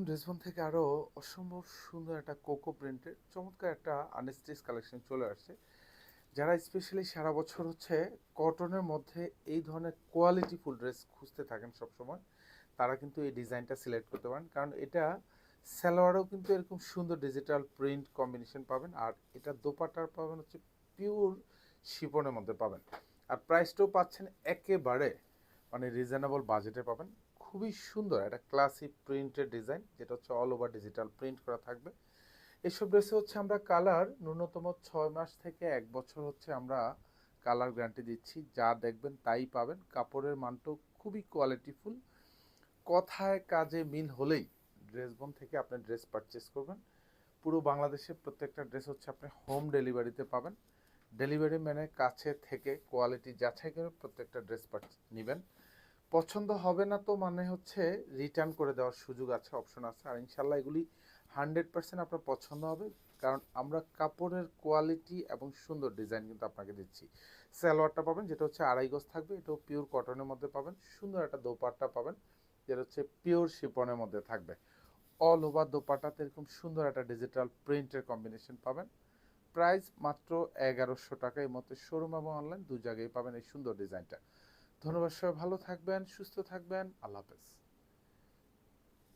ড্রেসবন থেকে আরও অসম্ভব সুন্দর একটা কোকো প্রিন্টের চমৎকার একটা আনস্টিচ কালেকশন চলে আসছে। যারা স্পেশালি সারা বছর কটনের মধ্যে এই ধরনের কোয়ালিটিফুল ড্রেস খুঁজতে থাকেন সবসময়, তারা কিন্তু এই ডিজাইনটা সিলেক্ট করতে পারেন, কারণ এটা সালোয়ারেও কিন্তু এরকম সুন্দর ডিজিটাল প্রিন্ট কম্বিনেশন পাবেন, আর এটা দোপাট্টার পাবেন পিওর শিফনের মধ্যে পাবেন। আর প্রাইসটাও পাচ্ছেন একেবারে রিজনেবল বাজেটে পাবেন। খুবই সুন্দর একটা ক্লাসিক প্রিন্টের ডিজাইন, যেটা অল ওভার ডিজিটাল প্রিন্ট করা থাকবে। এসব ড্রেসে আমরা কালার ন্যূনতম 6 মাস থেকে 1 বছর আমরা কালার গ্যারান্টি দিচ্ছি। যা দেখবেন তাই পাবেন। কাপড়ের মানটাও খুবই কোয়ালিটিফুল। কথায় কাজে মিল হলেই ড্রেসবন থেকে আপনি ড্রেস পারচেস করবেন। পুরো বাংলাদেশে প্রত্যেকটা ড্রেস আপনি হোম ডেলিভারিতে পাবেন। ডেলিভারি ম্যানের কাছে থেকে কোয়ালিটি যাচাই করে প্রত্যেকটা ড্রেস নেবেন। পছন্দ হবে না তো রিটার্ন করে দেওয়ার সুযোগ আছে, অপশন আছে। আর ইনশাল্লাহ এগুলি 100% আপনার পছন্দ হবে, কারণ আমরা কাপড়ের কোয়ালিটি এবং সুন্দর ডিজাইন কিন্তু আপনাকে দিচ্ছি। সালোয়ারটা পাবেন যেটা 2.5 গজ থাকবে, এটাও পিওর কটনের মধ্যে পাবেন। সুন্দর একটা দোপাট্টা পাবেন যেটা পিওর শিপনের মধ্যে থাকবে। অল ওভার দোপাট্টাতে এরকম সুন্দর একটা ডিজিটাল প্রিন্টের কম্বিনেশন পাবেন। প্রাইস মাত্র 1100 টাকা। এই মধ্যে শোরুম এবং অনলাইন দু জায়গায় পাবেন এই সুন্দর ডিজাইনটা। ধন্যবাদ, সবাই ভালো থাকবেন, সুস্থ থাকবেন, আল্লাহ হাফেজ।